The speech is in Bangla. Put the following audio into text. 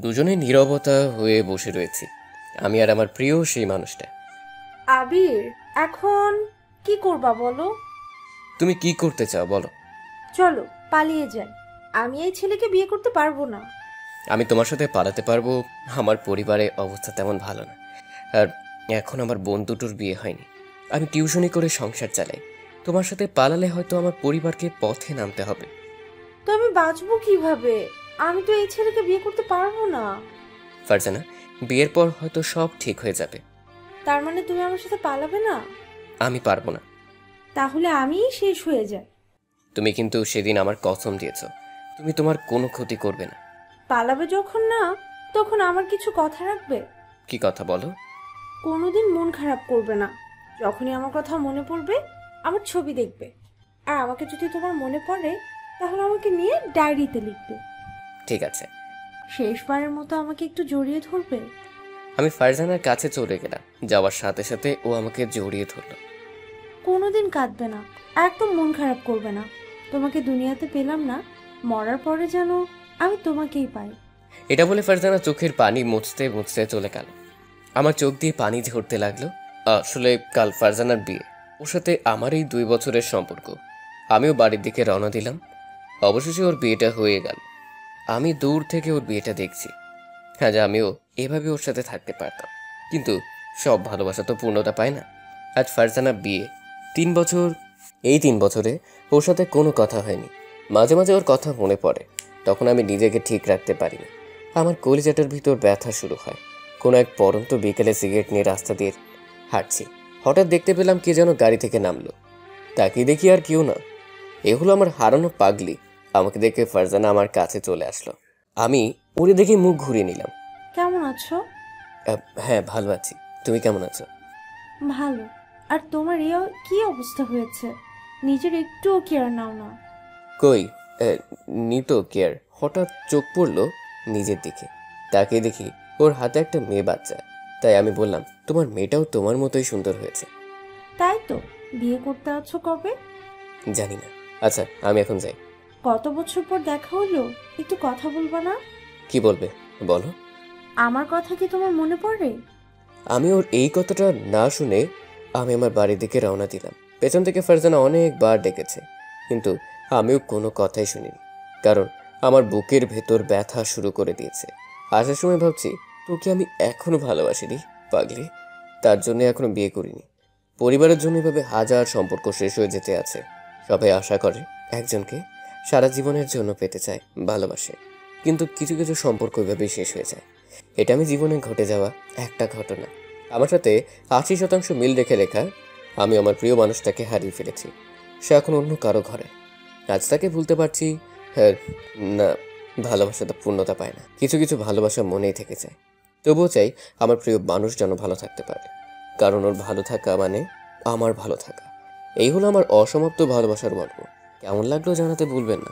দুজনে নীরবতা হয়ে বসে রয়েছি, আমি আর আমার প্রিয় সেই মানুষটা। আবির, এখন কি করবা বলো? তুমি কি করতে চাও বলো? চলো পালিয়ে যাই। আমি এই ছেলেকে বিয়ে করতে পারবো না। আমি তোমার সাথে পালাতে পারবো? আমার পরিবারে অবস্থা তেমন ভালো না। আর এখন আমার বোন দুটোর বিয়ে হয়নি, আমি টিউশনি করে সংসার চালাই। তোমার সাথে পালালে হয়তো আমার পরিবারকে পথে নামতে হবে। তো আমি বাঁচবো কিভাবে? আমি তো এই ছেলেকে বিয়ে করতে পারবো না। ফারজানা, বিয়ের পর হয়তো সব ঠিক হয়ে যাবে। তার মানে তুমি আমার সাথে পালাবে না? আমি পারবো না। তাহলে আমিই শেষ হয়ে যাই। তুমি কিন্তু সেদিন আমার কসম দিয়েছো তুমি তোমার কোনো ক্ষতি করবে না। পালাবে যখন না, তখন আমার কিছু কথা রাখবে। কি কথা বলো? কোনোদিন মন খারাপ করবে না। যখনই আমার কথা মনে পড়বে, আমার ছবি দেখবে। আর আমাকে যদি তোমার মনে পড়ে, তাহলে আমাকে নিয়ে ডায়েরিতে লিখবে। ঠিক আছে। শেষবারের মতো আমাকে একটু জড়িয়ে ধরবে। আমি ফারজানার কাছে চলে গেলাম, যাওয়ার সাথে সাথে ও আমাকে জড়িয়ে ধরলো। কোনোদিন কাঁদবে না, একদম মন খারাপ করবে না। তোমাকে দুনিয়াতে পেলাম না, মরার পরে যেন আমি তোমাকেই পাই। এটা বলে ফারজানা চোখের পানি মুছতে মুছতে চলে গেল। আমার চোখ দিয়ে পানি ঝরতে লাগলো। আসলে কাল ফারজানার বিয়ে, ওর সাথে আমার এই 2 বছরের সম্পর্ক। আমিও বাড়ির দিকে রওনা দিলাম। অবশেষে ওর বিয়েটা হয়ে গেল। আমি দূর থেকে ওর বিয়েটা দেখছি। আজ আমিও এভাবে ওর সাথে থাকতে পারতাম, কিন্তু সব ভালোবাসা তো পূর্ণতা পায় না। আজ ফারজানা বিয়ে, 3 বছর। এই 3 বছরে ওর সাথে কোনো কথা হয়নি। মাঝে মাঝে ওর কথা মনে পড়ে, তখন আমি নিজেকে ঠিক রাখতে পারি না। আমার কলিজাটার ভিতর ব্যথা শুরু হয়। কোনো এক পরন্ত বিকেলে সিগারেট নিয়ে রাস্তা দিয়ে হাঁটছি, হঠাৎ দেখতে পেলাম কে যেন গাড়ি থেকে নামলো। তাকিয়ে দেখি আর কেউ না, এ হলো আমার হারানো পাগলি। আমাকে দেখে ফারজানা আমার কাছে চলে আসলো। আমি ওরে দেখে মুখ ঘুরিয়ে নিলাম। কেমন আছো? হ্যাঁ, ভালো আছি। তুমি কেমন আছো? ভালো। আর তোমার কি অবস্থা হয়েছে? নিজের একটুও কেয়ার নাও না। কই, নিতো কেয়ার। হঠাৎ চোখ পড়লো নিজের দিকে, তাকে দেখি ওর হাতে একটা মেয়ে বাচ্চা। তাই আমি বললাম, তোমার মেয়েটাও তোমার মতোই সুন্দর হয়েছে। তাই তো। বিয়ে করতে আছো কবে? জানি না। আচ্ছা, আমি এখন যাই। কত বছর পর দেখা হলো, একটু কথা বলবা না? কি বলবে বলো? আমার কথা কি তোমার মনে পড়ে? আমি ওর এই কথাটা না শুনে আমি আমার বাড়ির দিকে রওনা দিলাম। পেছন থেকে ফারজানা অনেকবার ডেকেছে, কিন্তু আমিও কোনো কথাই শুনিনি। কারণ আমার বুকের ভেতর ব্যথা শুরু করে দিয়েছে। আসার সময় ভাবছি, তোকে আমি এখনো ভালোবাসিনি পাগলি। তার জন্য এখনো বিয়ে করিনি। পরিবারের জন্য এভাবে হাজার সম্পর্ক শেষ হয়ে যেতে আছে। সবাই আশা করে একজনকে সারা জীবনের জন্য পেতে চায়, ভালোবাসে, কিন্তু কিছু কিছু সম্পর্ক এভাবেই শেষ হয়ে যায়। এটা আমি জীবনে ঘটে যাওয়া একটা ঘটনা। আমার সাথে 80% মিল রেখে লেখা। আমি আমার প্রিয় মানুষটাকে হারিয়ে ফেলেছি। সে এখন অন্য কারো ঘরে। আজ তাকে ভুলতে পারছি, হ্যাঁ, না, ভালোবাসা তো পূর্ণতা পায় না। কিছু কিছু ভালোবাসা মনেই থেকে যায়। তবুও চাই আমার প্রিয় মানুষ যেন ভালো থাকতে পারে, কারণ ওর ভালো থাকা মানে আমার ভালো থাকা। এই হলো আমার অসমাপ্ত ভালোবাসার গল্প। কেমন লাগলো জানাতে ভুলবেন না।